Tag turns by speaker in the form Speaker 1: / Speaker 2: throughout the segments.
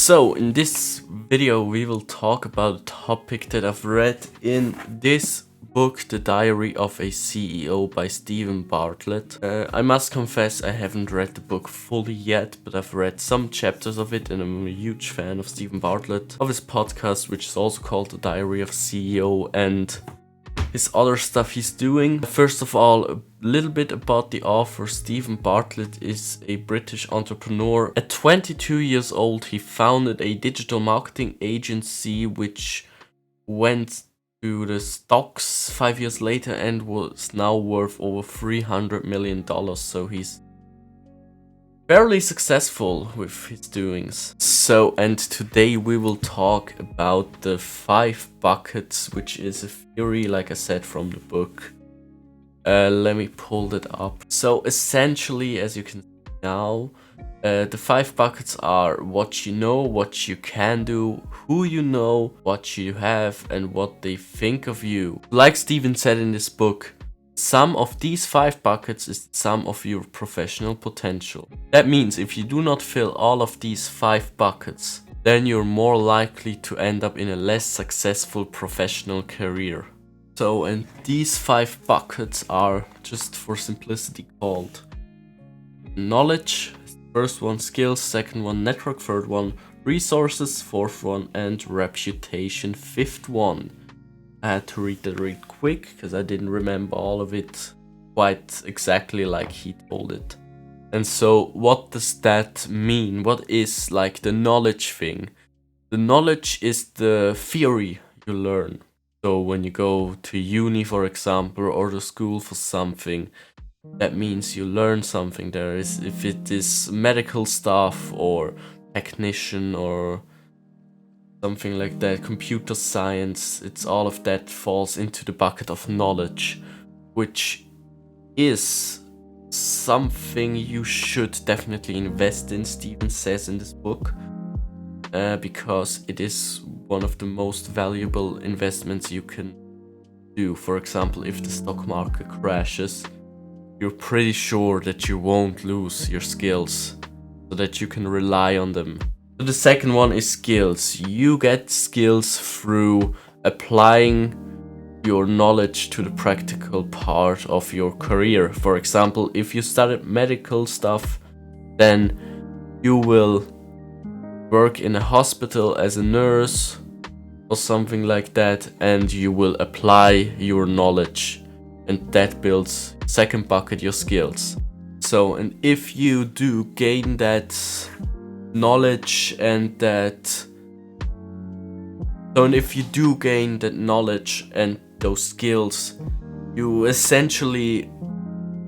Speaker 1: So in this video we will talk about a topic that I've read in this book, The Diary of a CEO by Stephen Bartlett. I must confess I haven't read the book fully yet, but I've read some chapters of it and I'm a huge fan of Stephen Bartlett, of his podcast which is also called The Diary of a CEO, and his other stuff he's doing. First of all, a little bit about the author. Stephen Bartlett is a British entrepreneur. At 22 years old, he founded a digital marketing agency which went to the stocks 5 years later and was now worth over $300 million. So he's fairly successful with his doings. And today we will talk about the 5 buckets, which is a theory, like I said, from the book. Let me pull that up. So essentially, as you can see now, the 5 buckets are what you know, what you can do, who you know, what you have, and what they think of you. Like Stephen said in this book, sum of these 5 buckets is the sum of your professional potential. That means if you do not fill all of these 5 buckets, then you're more likely to end up in a less successful professional career. And these 5 buckets are, just for simplicity, called knowledge, first one, skills, second one, network, third one, resources, fourth one, and reputation, fifth one. I had to read that real quick because I didn't remember all of it quite exactly like he told it. And so what does that mean? What is like the knowledge thing? The knowledge is the theory you learn. So when you go to uni, for example, or to school for something, that means you learn something there. If it is medical stuff or technician or something like that, computer science, it's all of that falls into the bucket of knowledge, which is something you should definitely invest in, Stephen says in this book, because it is one of the most valuable investments you can do. For example, if the stock market crashes, you're pretty sure that you won't lose your skills, so that you can rely on them. So the second one is skills. You get skills through applying your knowledge to the practical part of your career. For example, if you studied medical stuff, then you will work in a hospital as a nurse or something like that, and you will apply your knowledge, and that builds, second bucket, your skills. And if you do gain that knowledge and if you do gain that knowledge and those skills, you essentially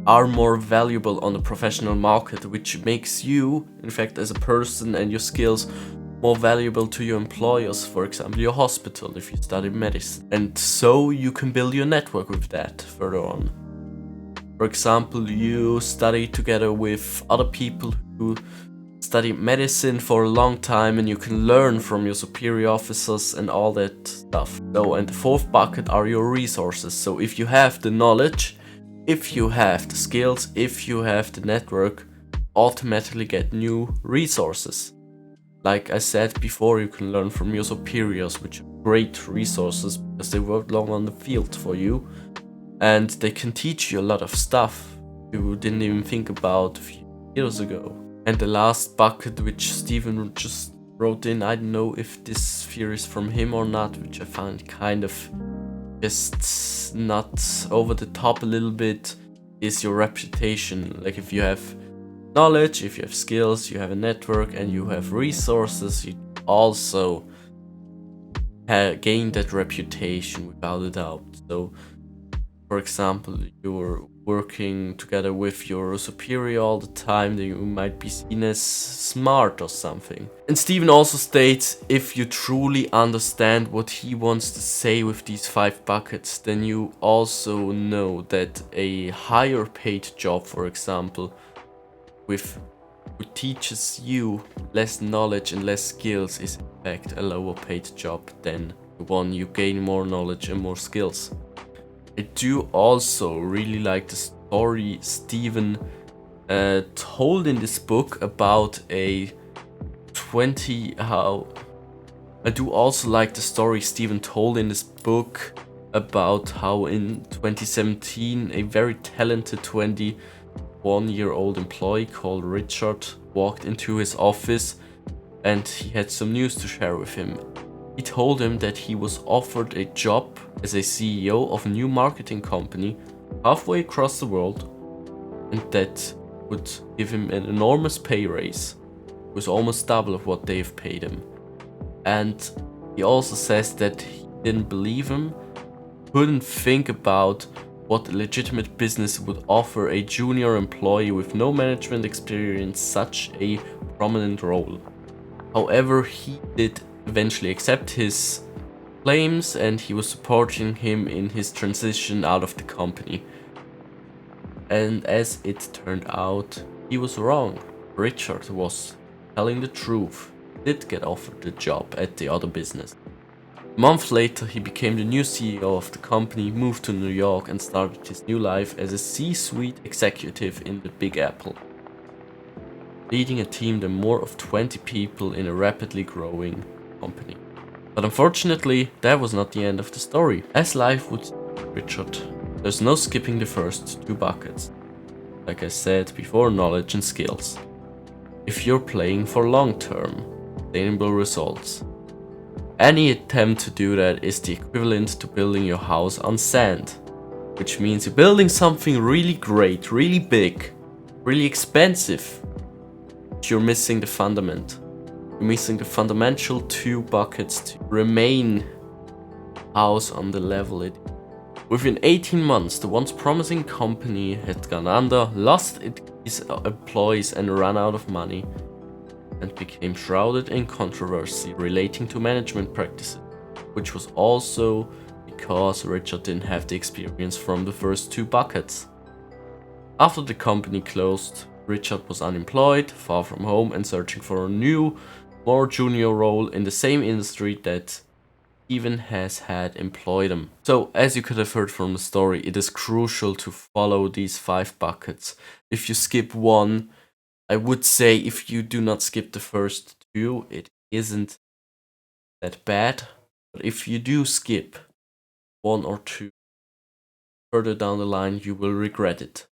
Speaker 1: are more valuable on the professional market, which makes you, in fact, as a person and your skills, more valuable to your employers, for example, your hospital, if you study medicine. And so you can build your network with that further on. For example, you study together with other people who study medicine for a long time, and you can learn from your superior officers and all that stuff. And the fourth bucket are your resources. So if you have the knowledge, if you have the skills, if you have the network, automatically get new resources. Like I said before, you can learn from your superiors, which are great resources because they work long on the field for you, and they can teach you a lot of stuff you didn't even think about a few years ago. And the last bucket, which Stephen just wrote in, I don't know if this theory is from him or not, which I found kind of just not over the top a little bit, is your reputation. Like if you have knowledge, if you have skills, you have a network, and you have resources, you also gain that reputation without a doubt. So for example, you're working together with your superior all the time, then you might be seen as smart or something. And Stephen also states, if you truly understand what he wants to say with these 5 buckets, then you also know that a higher paid job, for example, who teaches you less knowledge and less skills, is in fact a lower paid job than the one you gain more knowledge and more skills. I do also really like the story Stephen told in this book about a 20, how I do also like the story Stephen told in this book about how in 2017 a very talented 21-year-old employee called Richard walked into his office and he had some news to share with him. He told him that he was offered a job as a CEO of a new marketing company halfway across the world, and that would give him an enormous pay raise. It was almost double of what they've paid him. And he also says that he didn't believe him, couldn't think about what a legitimate business would offer a junior employee with no management experience such a prominent role. However, he did eventually accept his claims and he was supporting him in his transition out of the company. And as it turned out, he was wrong. Richard was telling the truth. He did get offered the job at the other business. A month later, he became the new CEO of the company, moved to New York, and started his new life as a C-suite executive in the Big Apple, leading a team of more of 20 people in a rapidly growing company. But unfortunately, that was not the end of the story. As life would Richard, there's no skipping the first two buckets. Like I said before, knowledge and skills. If you're playing for long-term, sustainable results. Any attempt to do that is the equivalent to building your house on sand, which means you're building something really great, really big, really expensive, but you're missing the fundament. You're missing the fundamental two buckets to remain house on the level it is. Within 18 months, the once promising company had gone under, lost its employees and ran out of money, and became shrouded in controversy relating to management practices, which was also because Richard didn't have the experience from the first two buckets. After the company closed, Richard was unemployed, far from home, and searching for a new, more junior role in the same industry that even has had employed him. So, as you could have heard from the story, it is crucial to follow these 5 buckets. If you skip one, I would say if you do not skip the first 2, it isn't that bad. But if you do skip 1 or 2, further down the line, you will regret it.